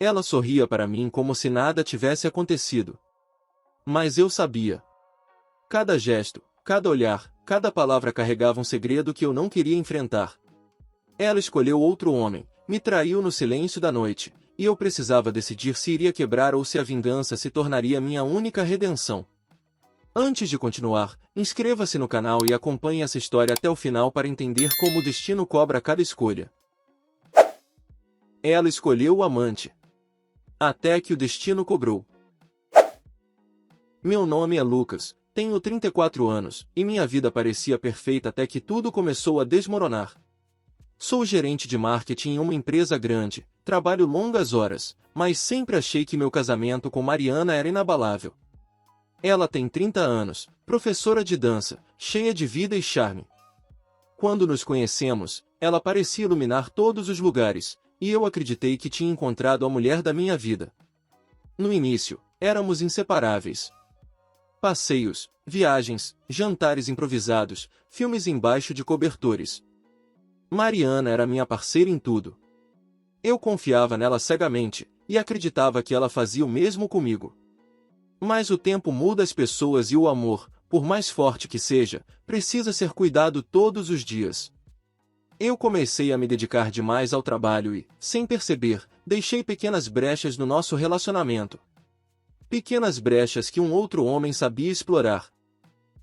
Ela sorria para mim como se nada tivesse acontecido. Mas eu sabia. Cada gesto, cada olhar, cada palavra carregava um segredo que eu não queria enfrentar. Ela escolheu outro homem, me traiu no silêncio da noite, e eu precisava decidir se iria quebrar ou se a vingança se tornaria minha única redenção. Antes de continuar, inscreva-se no canal e acompanhe essa história até o final para entender como o destino cobra cada escolha. Ela escolheu o amante. Até que o destino cobrou. Meu nome é Lucas, tenho 34 anos, e minha vida parecia perfeita até que tudo começou a desmoronar. Sou gerente de marketing em uma empresa grande, trabalho longas horas, mas sempre achei que meu casamento com Mariana era inabalável. Ela tem 30 anos, professora de dança, cheia de vida e charme. Quando nos conhecemos, ela parecia iluminar todos os lugares, e eu acreditei que tinha encontrado a mulher da minha vida. No início, éramos inseparáveis. Passeios, viagens, jantares improvisados, filmes embaixo de cobertores. Mariana era minha parceira em tudo. Eu confiava nela cegamente, e acreditava que ela fazia o mesmo comigo. Mas o tempo muda as pessoas e o amor, por mais forte que seja, precisa ser cuidado todos os dias. Eu comecei a me dedicar demais ao trabalho e, sem perceber, deixei pequenas brechas no nosso relacionamento. Pequenas brechas que um outro homem sabia explorar.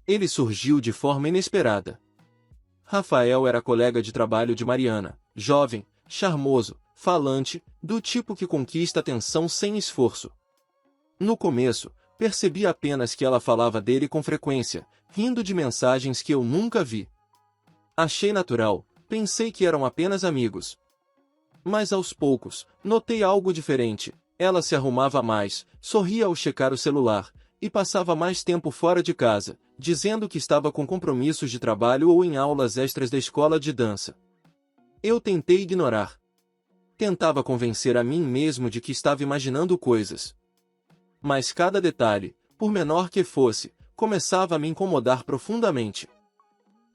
Ele surgiu de forma inesperada. Rafael era colega de trabalho de Mariana, jovem, charmoso, falante, do tipo que conquista atenção sem esforço. No começo, percebi apenas que ela falava dele com frequência, rindo de mensagens que eu nunca vi. Achei natural, pensei que eram apenas amigos. Mas aos poucos, notei algo diferente. Ela se arrumava mais, sorria ao checar o celular, e passava mais tempo fora de casa, dizendo que estava com compromissos de trabalho ou em aulas extras da escola de dança. Eu tentei ignorar. Tentava convencer a mim mesmo de que estava imaginando coisas. Mas cada detalhe, por menor que fosse, começava a me incomodar profundamente.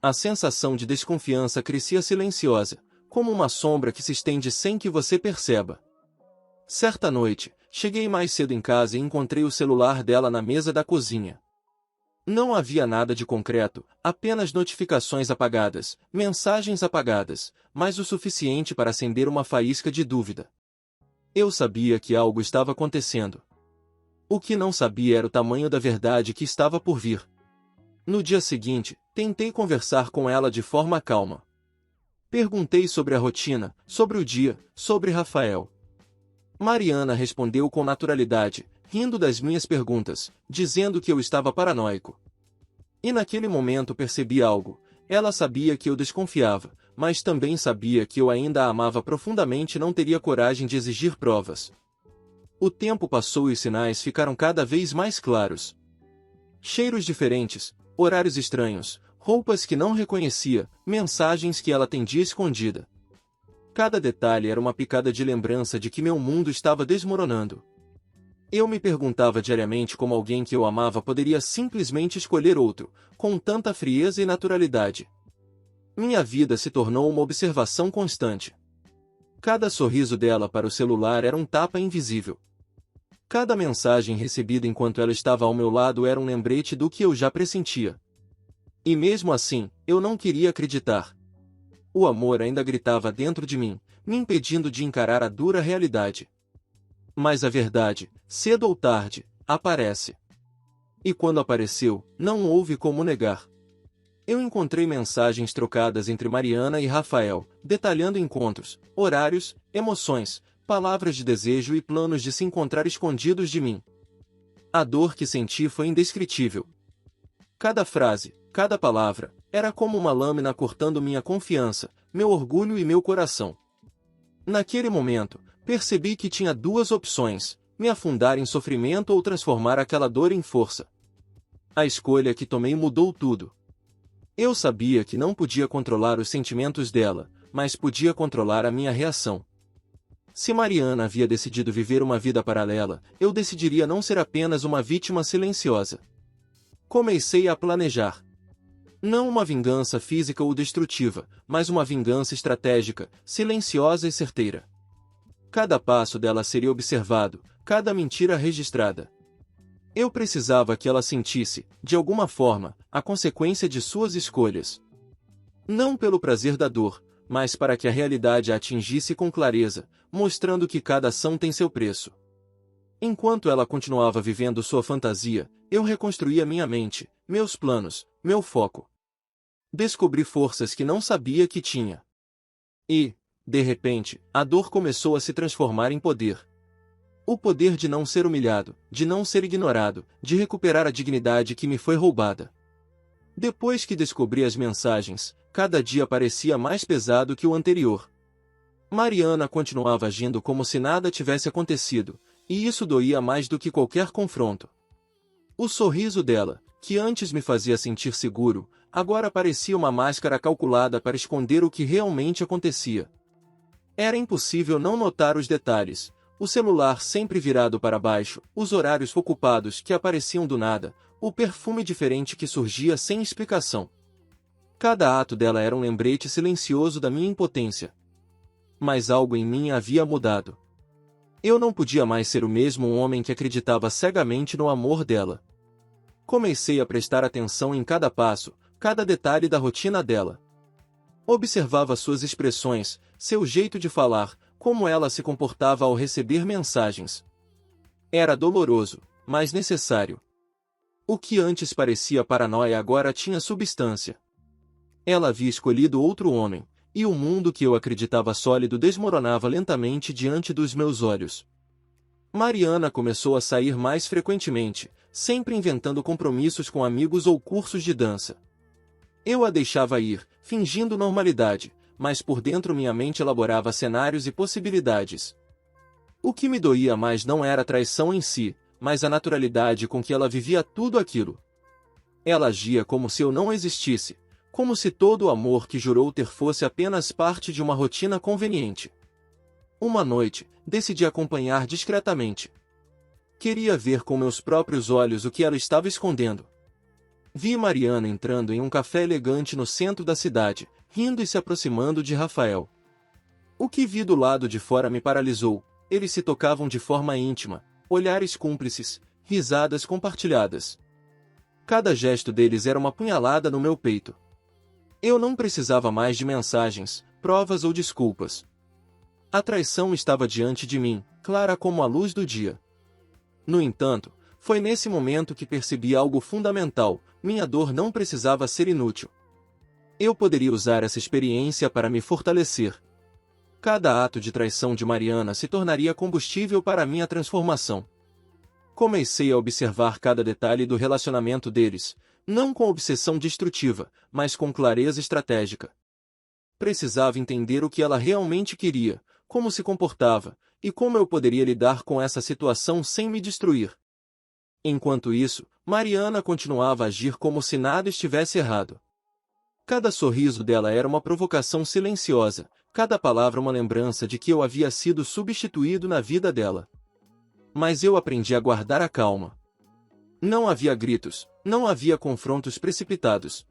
A sensação de desconfiança crescia silenciosa, como uma sombra que se estende sem que você perceba. Certa noite, cheguei mais cedo em casa e encontrei o celular dela na mesa da cozinha. Não havia nada de concreto, apenas notificações apagadas, mensagens apagadas, mas o suficiente para acender uma faísca de dúvida. Eu sabia que algo estava acontecendo. O que não sabia era o tamanho da verdade que estava por vir. No dia seguinte, tentei conversar com ela de forma calma. Perguntei sobre a rotina, sobre o dia, sobre Rafael. Mariana respondeu com naturalidade, rindo das minhas perguntas, dizendo que eu estava paranoico. E naquele momento percebi algo. Ela sabia que eu desconfiava, mas também sabia que eu ainda a amava profundamente e não teria coragem de exigir provas. O tempo passou e os sinais ficaram cada vez mais claros. Cheiros diferentes, horários estranhos, roupas que não reconhecia, mensagens que ela tendia escondida. Cada detalhe era uma picada de lembrança de que meu mundo estava desmoronando. Eu me perguntava diariamente como alguém que eu amava poderia simplesmente escolher outro, com tanta frieza e naturalidade. Minha vida se tornou uma observação constante. Cada sorriso dela para o celular era um tapa invisível. Cada mensagem recebida enquanto ela estava ao meu lado era um lembrete do que eu já pressentia. E mesmo assim, eu não queria acreditar. O amor ainda gritava dentro de mim, me impedindo de encarar a dura realidade. Mas a verdade, cedo ou tarde, aparece. E quando apareceu, não houve como negar. Eu encontrei mensagens trocadas entre Mariana e Rafael, detalhando encontros, horários, emoções, palavras de desejo e planos de se encontrar escondidos de mim. A dor que senti foi indescritível. Cada frase, cada palavra, era como uma lâmina cortando minha confiança, meu orgulho e meu coração. Naquele momento, percebi que tinha duas opções: me afundar em sofrimento ou transformar aquela dor em força. A escolha que tomei mudou tudo. Eu sabia que não podia controlar os sentimentos dela, mas podia controlar a minha reação. Se Mariana havia decidido viver uma vida paralela, eu decidiria não ser apenas uma vítima silenciosa. Comecei a planejar. Não uma vingança física ou destrutiva, mas uma vingança estratégica, silenciosa e certeira. Cada passo dela seria observado, cada mentira registrada. Eu precisava que ela sentisse, de alguma forma, a consequência de suas escolhas. Não pelo prazer da dor, mas para que a realidade a atingisse com clareza, mostrando que cada ação tem seu preço. Enquanto ela continuava vivendo sua fantasia, eu reconstruía minha mente, meus planos, meu foco. Descobri forças que não sabia que tinha. E, de repente, a dor começou a se transformar em poder. O poder de não ser humilhado, de não ser ignorado, de recuperar a dignidade que me foi roubada. Depois que descobri as mensagens, cada dia parecia mais pesado que o anterior. Mariana continuava agindo como se nada tivesse acontecido, e isso doía mais do que qualquer confronto. O sorriso dela, que antes me fazia sentir seguro, agora parecia uma máscara calculada para esconder o que realmente acontecia. Era impossível não notar os detalhes, o celular sempre virado para baixo, os horários ocupados que apareciam do nada, o perfume diferente que surgia sem explicação. Cada ato dela era um lembrete silencioso da minha impotência. Mas algo em mim havia mudado. Eu não podia mais ser o mesmo homem que acreditava cegamente no amor dela. Comecei a prestar atenção em cada passo, cada detalhe da rotina dela. Observava suas expressões, seu jeito de falar, como ela se comportava ao receber mensagens. Era doloroso, mas necessário. O que antes parecia paranoia agora tinha substância. Ela havia escolhido outro homem, e o mundo que eu acreditava sólido desmoronava lentamente diante dos meus olhos. Mariana começou a sair mais frequentemente, sempre inventando compromissos com amigos ou cursos de dança. Eu a deixava ir, fingindo normalidade, mas por dentro minha mente elaborava cenários e possibilidades. O que me doía mais não era a traição em si, mas a naturalidade com que ela vivia tudo aquilo. Ela agia como se eu não existisse, como se todo o amor que jurou ter fosse apenas parte de uma rotina conveniente. Uma noite, decidi acompanhar discretamente. Queria ver com meus próprios olhos o que ela estava escondendo. Vi Mariana entrando em um café elegante no centro da cidade, rindo e se aproximando de Rafael. O que vi do lado de fora me paralisou, eles se tocavam de forma íntima, olhares cúmplices, risadas compartilhadas. Cada gesto deles era uma punhalada no meu peito. Eu não precisava mais de mensagens, provas ou desculpas. A traição estava diante de mim, clara como a luz do dia. No entanto, foi nesse momento que percebi algo fundamental: minha dor não precisava ser inútil. Eu poderia usar essa experiência para me fortalecer. Cada ato de traição de Mariana se tornaria combustível para minha transformação. Comecei a observar cada detalhe do relacionamento deles, não com obsessão destrutiva, mas com clareza estratégica. Precisava entender o que ela realmente queria, como se comportava, e como eu poderia lidar com essa situação sem me destruir. Enquanto isso, Mariana continuava a agir como se nada estivesse errado. Cada sorriso dela era uma provocação silenciosa, cada palavra uma lembrança de que eu havia sido substituído na vida dela. Mas eu aprendi a guardar a calma. Não havia gritos, não havia confrontos precipitados.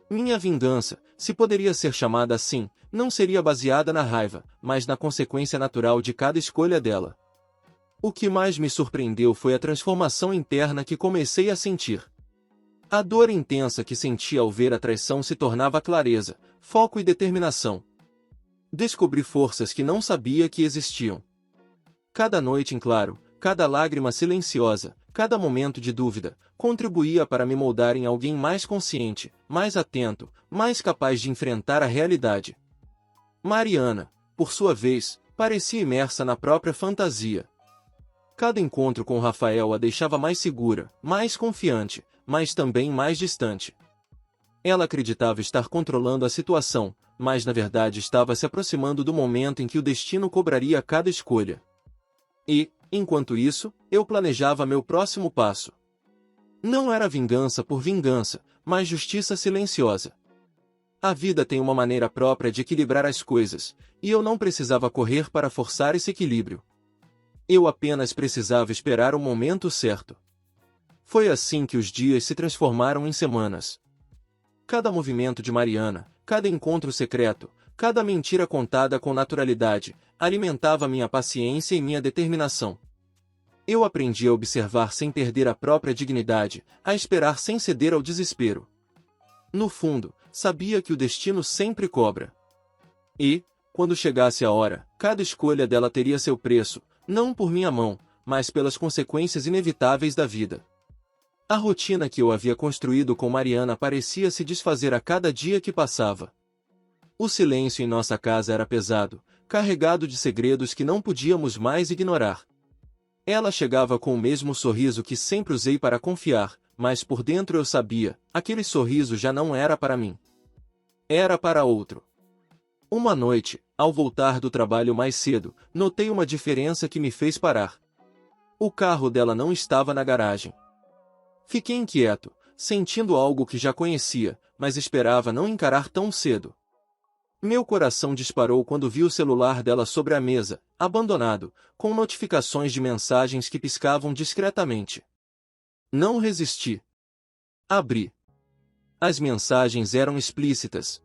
Minha vingança, se poderia ser chamada assim, não seria baseada na raiva, mas na consequência natural de cada escolha dela. O que mais me surpreendeu foi a transformação interna que comecei a sentir. A dor intensa que senti ao ver a traição se tornava clareza, foco e determinação. Descobri forças que não sabia que existiam. Cada noite em claro, cada lágrima silenciosa, cada momento de dúvida, contribuía para me moldar em alguém mais consciente, mais atento, mais capaz de enfrentar a realidade. Mariana, por sua vez, parecia imersa na própria fantasia. Cada encontro com Rafael a deixava mais segura, mais confiante, mas também mais distante. Ela acreditava estar controlando a situação, mas na verdade estava se aproximando do momento em que o destino cobraria cada escolha. E, enquanto isso, eu planejava meu próximo passo. Não era vingança por vingança, mas justiça silenciosa. A vida tem uma maneira própria de equilibrar as coisas, e eu não precisava correr para forçar esse equilíbrio. Eu apenas precisava esperar o momento certo. Foi assim que os dias se transformaram em semanas. Cada movimento de Mariana, cada encontro secreto, Cada mentira contada com naturalidade alimentava minha paciência e minha determinação. Eu aprendi a observar sem perder a própria dignidade, a esperar sem ceder ao desespero. No fundo, sabia que o destino sempre cobra. E, quando chegasse a hora, cada escolha dela teria seu preço, não por minha mão, mas pelas consequências inevitáveis da vida. A rotina que eu havia construído com Mariana parecia se desfazer a cada dia que passava. O silêncio em nossa casa era pesado, carregado de segredos que não podíamos mais ignorar. Ela chegava com o mesmo sorriso que sempre usei para confiar, mas por dentro eu sabia, aquele sorriso já não era para mim. Era para outro. Uma noite, ao voltar do trabalho mais cedo, notei uma diferença que me fez parar. O carro dela não estava na garagem. Fiquei inquieto, sentindo algo que já conhecia, mas esperava não encarar tão cedo. Meu coração disparou quando vi o celular dela sobre a mesa, abandonado, com notificações de mensagens que piscavam discretamente. Não resisti. Abri. As mensagens eram explícitas.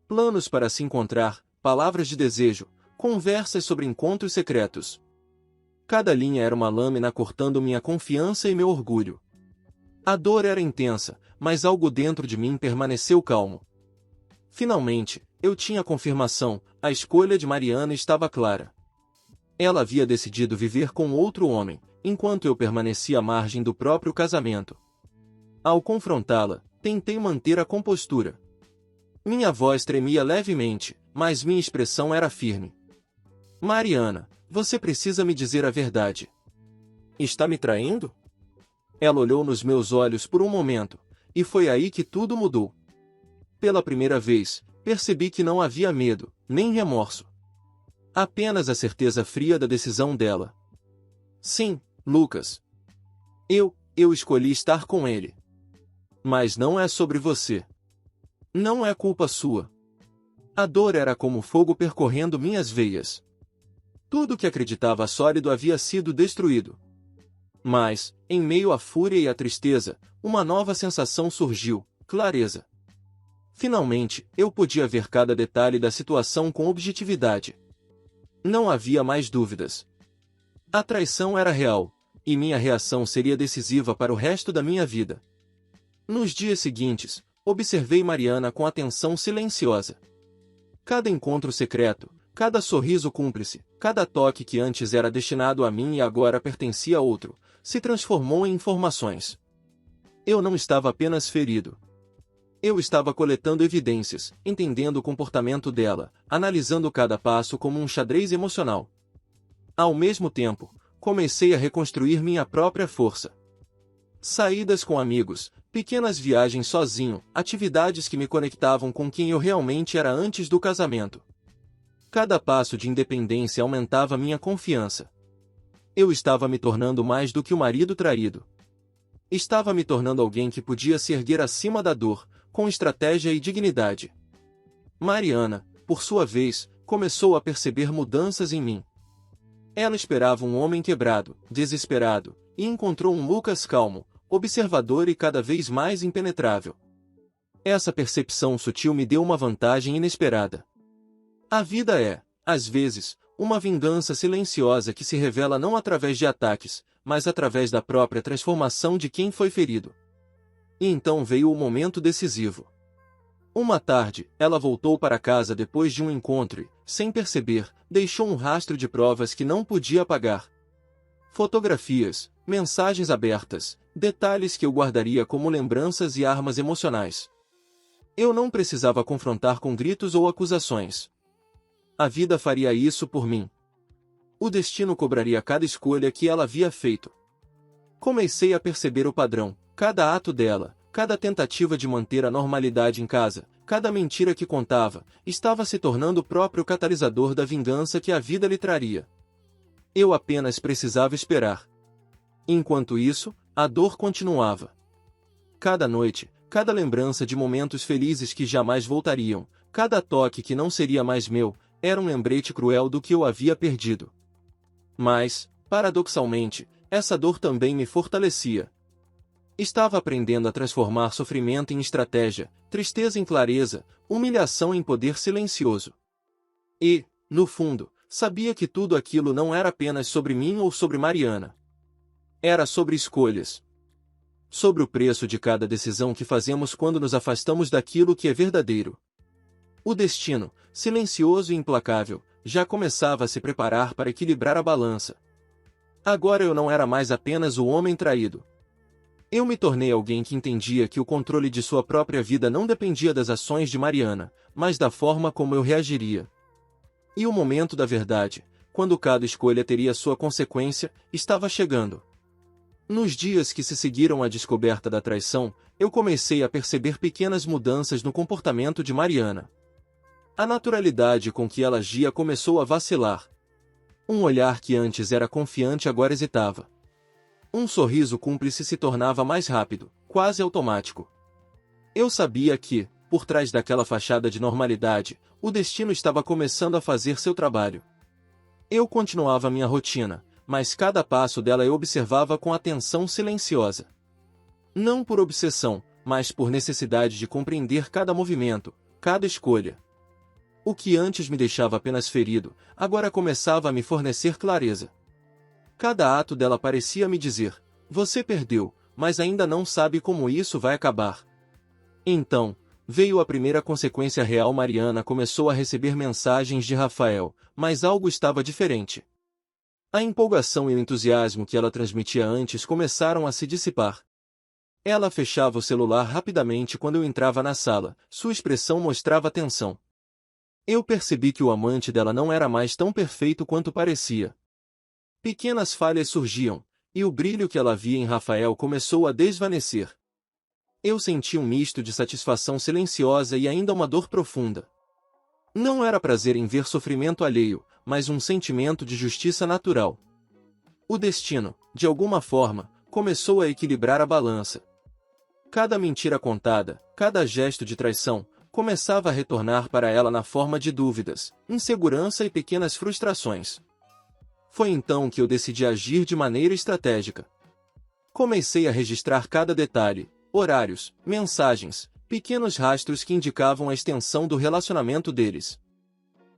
Planos para se encontrar, palavras de desejo, conversas sobre encontros secretos. Cada linha era uma lâmina cortando minha confiança e meu orgulho. A dor era intensa, mas algo dentro de mim permaneceu calmo. Finalmente, eu tinha confirmação, a escolha de Mariana estava clara. Ela havia decidido viver com outro homem, enquanto eu permanecia à margem do próprio casamento. Ao confrontá-la, tentei manter a compostura. Minha voz tremia levemente, mas minha expressão era firme. Mariana, você precisa me dizer a verdade. Está me traindo? Ela olhou nos meus olhos por um momento, e foi aí que tudo mudou. Pela primeira vez, percebi que não havia medo, nem remorso. Apenas a certeza fria da decisão dela. Sim, Lucas. Eu escolhi estar com ele. Mas não é sobre você. Não é culpa sua. A dor era como fogo percorrendo minhas veias. Tudo que acreditava sólido havia sido destruído. Mas, em meio à fúria e à tristeza, uma nova sensação surgiu, clareza. Finalmente, eu podia ver cada detalhe da situação com objetividade. Não havia mais dúvidas. A traição era real, e minha reação seria decisiva para o resto da minha vida. Nos dias seguintes, observei Mariana com atenção silenciosa. Cada encontro secreto, cada sorriso cúmplice, cada toque que antes era destinado a mim e agora pertencia a outro, se transformou em informações. Eu não estava apenas ferido. Eu estava coletando evidências, entendendo o comportamento dela, analisando cada passo como um xadrez emocional. Ao mesmo tempo, comecei a reconstruir minha própria força. Saídas com amigos, pequenas viagens sozinho, atividades que me conectavam com quem eu realmente era antes do casamento. Cada passo de independência aumentava minha confiança. Eu estava me tornando mais do que o marido traído. Estava me tornando alguém que podia se erguer acima da dor, com estratégia e dignidade. Mariana, por sua vez, começou a perceber mudanças em mim. Ela esperava um homem quebrado, desesperado, e encontrou um Lucas calmo, observador e cada vez mais impenetrável. Essa percepção sutil me deu uma vantagem inesperada. A vida é, às vezes, uma vingança silenciosa que se revela não através de ataques, mas através da própria transformação de quem foi ferido. E então veio o momento decisivo. Uma tarde, ela voltou para casa depois de um encontro e, sem perceber, deixou um rastro de provas que não podia apagar. Fotografias, mensagens abertas, detalhes que eu guardaria como lembranças e armas emocionais. Eu não precisava confrontar com gritos ou acusações. A vida faria isso por mim. O destino cobraria cada escolha que ela havia feito. Comecei a perceber o padrão, cada ato dela, cada tentativa de manter a normalidade em casa, cada mentira que contava, estava se tornando o próprio catalisador da vingança que a vida lhe traria. Eu apenas precisava esperar. Enquanto isso, a dor continuava. Cada noite, cada lembrança de momentos felizes que jamais voltariam, cada toque que não seria mais meu, era um lembrete cruel do que eu havia perdido. Mas, paradoxalmente, essa dor também me fortalecia. Estava aprendendo a transformar sofrimento em estratégia, tristeza em clareza, humilhação em poder silencioso. E, no fundo, sabia que tudo aquilo não era apenas sobre mim ou sobre Mariana. Era sobre escolhas. Sobre o preço de cada decisão que fazemos quando nos afastamos daquilo que é verdadeiro. O destino, silencioso e implacável, já começava a se preparar para equilibrar a balança. Agora eu não era mais apenas o homem traído. Eu me tornei alguém que entendia que o controle de sua própria vida não dependia das ações de Mariana, mas da forma como eu reagiria. E o momento da verdade, quando cada escolha teria sua consequência, estava chegando. Nos dias que se seguiram à descoberta da traição, eu comecei a perceber pequenas mudanças no comportamento de Mariana. A naturalidade com que ela agia começou a vacilar. Um olhar que antes era confiante agora hesitava. Um sorriso cúmplice se tornava mais rápido, quase automático. Eu sabia que, por trás daquela fachada de normalidade, o destino estava começando a fazer seu trabalho. Eu continuava minha rotina, mas cada passo dela eu observava com atenção silenciosa. Não por obsessão, mas por necessidade de compreender cada movimento, cada escolha. O que antes me deixava apenas ferido, agora começava a me fornecer clareza. Cada ato dela parecia me dizer: você perdeu, mas ainda não sabe como isso vai acabar. Então, veio a primeira consequência real. Mariana começou a receber mensagens de Rafael, mas algo estava diferente. A empolgação e o entusiasmo que ela transmitia antes começaram a se dissipar. Ela fechava o celular rapidamente quando eu entrava na sala, sua expressão mostrava tensão. Eu percebi que o amante dela não era mais tão perfeito quanto parecia. Pequenas falhas surgiam, e o brilho que ela via em Rafael começou a desvanecer. Eu senti um misto de satisfação silenciosa e ainda uma dor profunda. Não era prazer em ver sofrimento alheio, mas um sentimento de justiça natural. O destino, de alguma forma, começou a equilibrar a balança. Cada mentira contada, cada gesto de traição, começava a retornar para ela na forma de dúvidas, insegurança e pequenas frustrações. Foi então que eu decidi agir de maneira estratégica. Comecei a registrar cada detalhe, horários, mensagens, pequenos rastros que indicavam a extensão do relacionamento deles.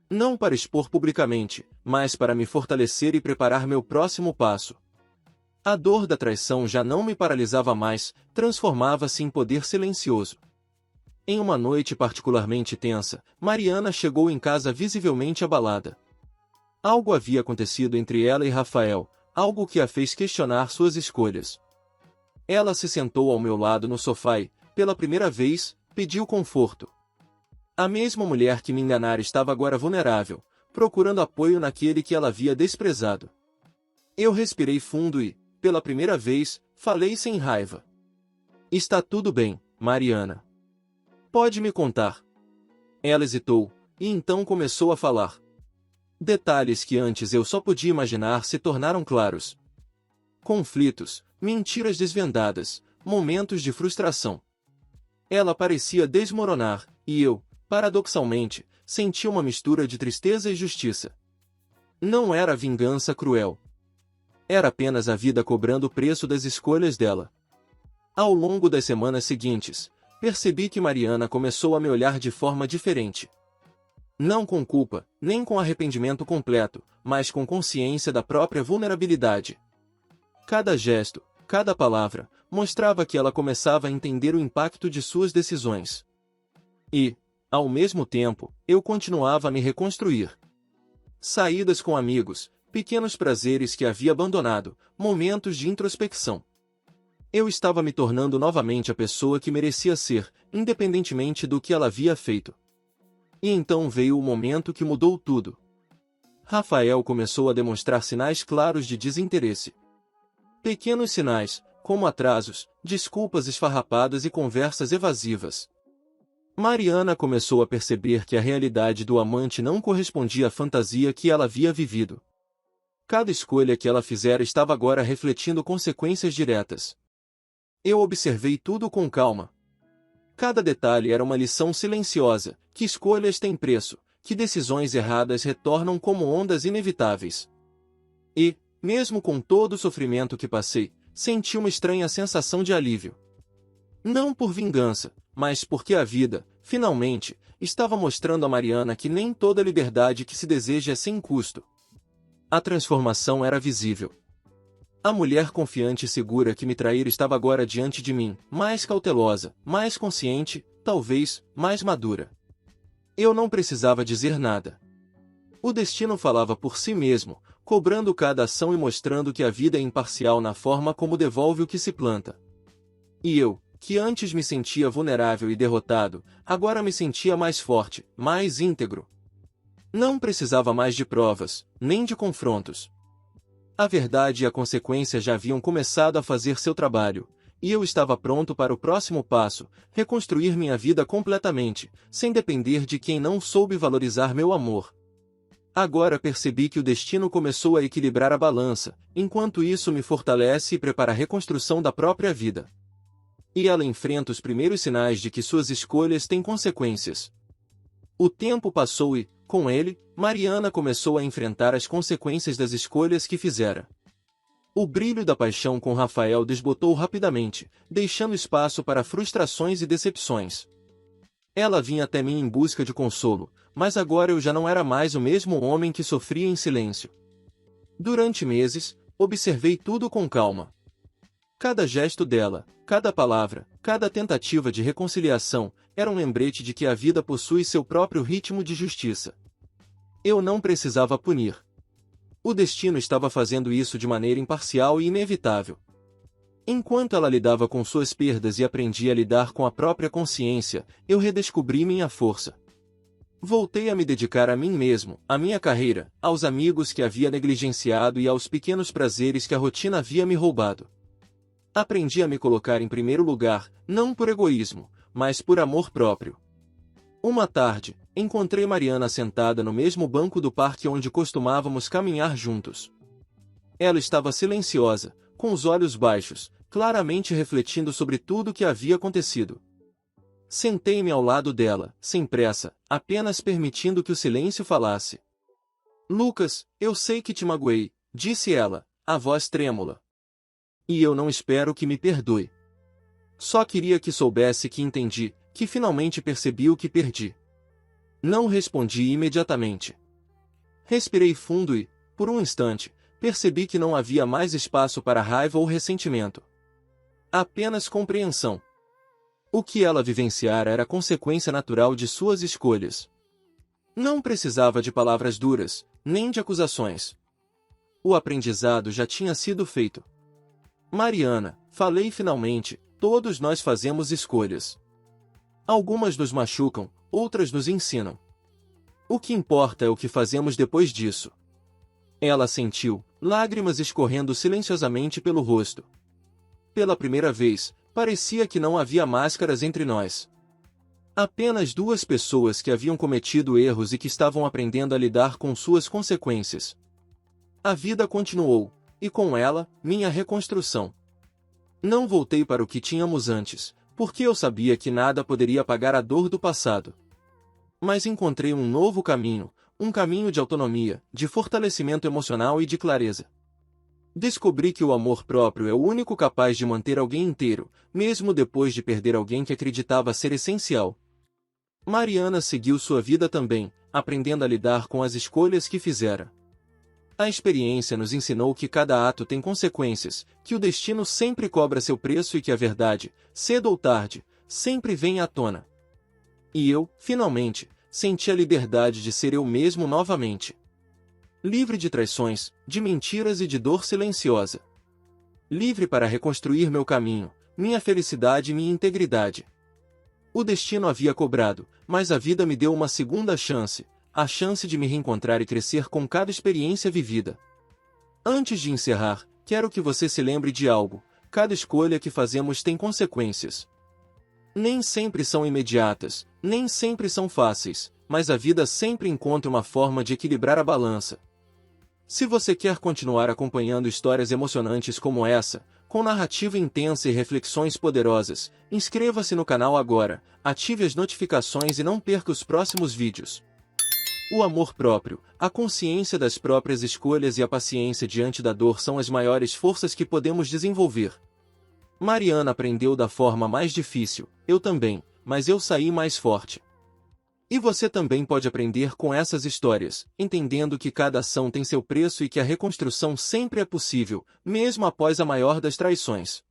Não para expor publicamente, mas para me fortalecer e preparar meu próximo passo. A dor da traição já não me paralisava mais, transformava-se em poder silencioso. Em uma noite particularmente tensa, Mariana chegou em casa visivelmente abalada. Algo havia acontecido entre ela e Rafael, algo que a fez questionar suas escolhas. Ela se sentou ao meu lado no sofá e, pela primeira vez, pediu conforto. A mesma mulher que me enganara estava agora vulnerável, procurando apoio naquele que ela havia desprezado. Eu respirei fundo e, pela primeira vez, falei sem raiva. Está tudo bem, Mariana. Pode me contar. Ela hesitou, e então começou a falar. Detalhes que antes eu só podia imaginar se tornaram claros. Conflitos, mentiras desvendadas, momentos de frustração. Ela parecia desmoronar, e eu, paradoxalmente, sentia uma mistura de tristeza e justiça. Não era vingança cruel. Era apenas a vida cobrando o preço das escolhas dela. Ao longo das semanas seguintes, percebi que Mariana começou a me olhar de forma diferente. Não com culpa, nem com arrependimento completo, mas com consciência da própria vulnerabilidade. Cada gesto, cada palavra, mostrava que ela começava a entender o impacto de suas decisões. E, ao mesmo tempo, eu continuava a me reconstruir. Saídas com amigos, pequenos prazeres que havia abandonado, momentos de introspecção. Eu estava me tornando novamente a pessoa que merecia ser, independentemente do que ela havia feito. E então veio o momento que mudou tudo. Rafael começou a demonstrar sinais claros de desinteresse. Pequenos sinais, como atrasos, desculpas esfarrapadas e conversas evasivas. Mariana começou a perceber que a realidade do amante não correspondia à fantasia que ela havia vivido. Cada escolha que ela fizera estava agora refletindo consequências diretas. Eu observei tudo com calma. Cada detalhe era uma lição silenciosa, que escolhas têm preço, que decisões erradas retornam como ondas inevitáveis. E, mesmo com todo o sofrimento que passei, senti uma estranha sensação de alívio. Não por vingança, mas porque a vida, finalmente, estava mostrando a Mariana que nem toda liberdade que se deseja é sem custo. A transformação era visível. A mulher confiante e segura que me traíra estava agora diante de mim, mais cautelosa, mais consciente, talvez, mais madura. Eu não precisava dizer nada. O destino falava por si mesmo, cobrando cada ação e mostrando que a vida é imparcial na forma como devolve o que se planta. E eu, que antes me sentia vulnerável e derrotado, agora me sentia mais forte, mais íntegro. Não precisava mais de provas, nem de confrontos. A verdade e a consequência já haviam começado a fazer seu trabalho, e eu estava pronto para o próximo passo, reconstruir minha vida completamente, sem depender de quem não soube valorizar meu amor. Agora percebi que o destino começou a equilibrar a balança, enquanto isso me fortalece e prepara a reconstrução da própria vida. E ela enfrenta os primeiros sinais de que suas escolhas têm consequências. O tempo passou e, com ele, Mariana começou a enfrentar as consequências das escolhas que fizera. O brilho da paixão com Rafael desbotou rapidamente, deixando espaço para frustrações e decepções. Ela vinha até mim em busca de consolo, mas agora eu já não era mais o mesmo homem que sofria em silêncio. Durante meses, observei tudo com calma. Cada gesto dela, cada palavra, cada tentativa de reconciliação, era um lembrete de que a vida possui seu próprio ritmo de justiça. Eu não precisava punir. O destino estava fazendo isso de maneira imparcial e inevitável. Enquanto ela lidava com suas perdas e aprendia a lidar com a própria consciência, eu redescobri minha força. Voltei a me dedicar a mim mesmo, à minha carreira, aos amigos que havia negligenciado e aos pequenos prazeres que a rotina havia me roubado. Aprendi a me colocar em primeiro lugar, não por egoísmo, mas por amor próprio. Uma tarde, encontrei Mariana sentada no mesmo banco do parque onde costumávamos caminhar juntos. Ela estava silenciosa, com os olhos baixos, claramente refletindo sobre tudo o que havia acontecido. Sentei-me ao lado dela, sem pressa, apenas permitindo que o silêncio falasse. Lucas, eu sei que te magoei, disse ela, a voz trêmula. E eu não espero que me perdoe. Só queria que soubesse que entendi, que finalmente percebi o que perdi. Não respondi imediatamente. Respirei fundo e, por um instante, percebi que não havia mais espaço para raiva ou ressentimento. Apenas compreensão. O que ela vivenciara era consequência natural de suas escolhas. Não precisava de palavras duras, nem de acusações. O aprendizado já tinha sido feito. Mariana, falei finalmente, todos nós fazemos escolhas. Algumas nos machucam, outras nos ensinam. O que importa é o que fazemos depois disso. Ela sentiu, lágrimas escorrendo silenciosamente pelo rosto. Pela primeira vez, parecia que não havia máscaras entre nós. Apenas duas pessoas que haviam cometido erros e que estavam aprendendo a lidar com suas consequências. A vida continuou, e com ela, minha reconstrução. Não voltei para o que tínhamos antes, porque eu sabia que nada poderia apagar a dor do passado. Mas encontrei um novo caminho, um caminho de autonomia, de fortalecimento emocional e de clareza. Descobri que o amor próprio é o único capaz de manter alguém inteiro, mesmo depois de perder alguém que acreditava ser essencial. Mariana seguiu sua vida também, aprendendo a lidar com as escolhas que fizera. A experiência nos ensinou que cada ato tem consequências, que o destino sempre cobra seu preço e que a verdade, cedo ou tarde, sempre vem à tona. E eu, finalmente, senti a liberdade de ser eu mesmo novamente. Livre de traições, de mentiras e de dor silenciosa. Livre para reconstruir meu caminho, minha felicidade e minha integridade. O destino havia cobrado, mas a vida me deu uma segunda chance, a chance de me reencontrar e crescer com cada experiência vivida. Antes de encerrar, quero que você se lembre de algo: cada escolha que fazemos tem consequências. Nem sempre são imediatas, nem sempre são fáceis, mas a vida sempre encontra uma forma de equilibrar a balança. Se você quer continuar acompanhando histórias emocionantes como essa, com narrativa intensa e reflexões poderosas, inscreva-se no canal agora, ative as notificações e não perca os próximos vídeos. O amor próprio, a consciência das próprias escolhas e a paciência diante da dor são as maiores forças que podemos desenvolver. Mariana aprendeu da forma mais difícil, eu também, mas eu saí mais forte. E você também pode aprender com essas histórias, entendendo que cada ação tem seu preço e que a reconstrução sempre é possível, mesmo após a maior das traições.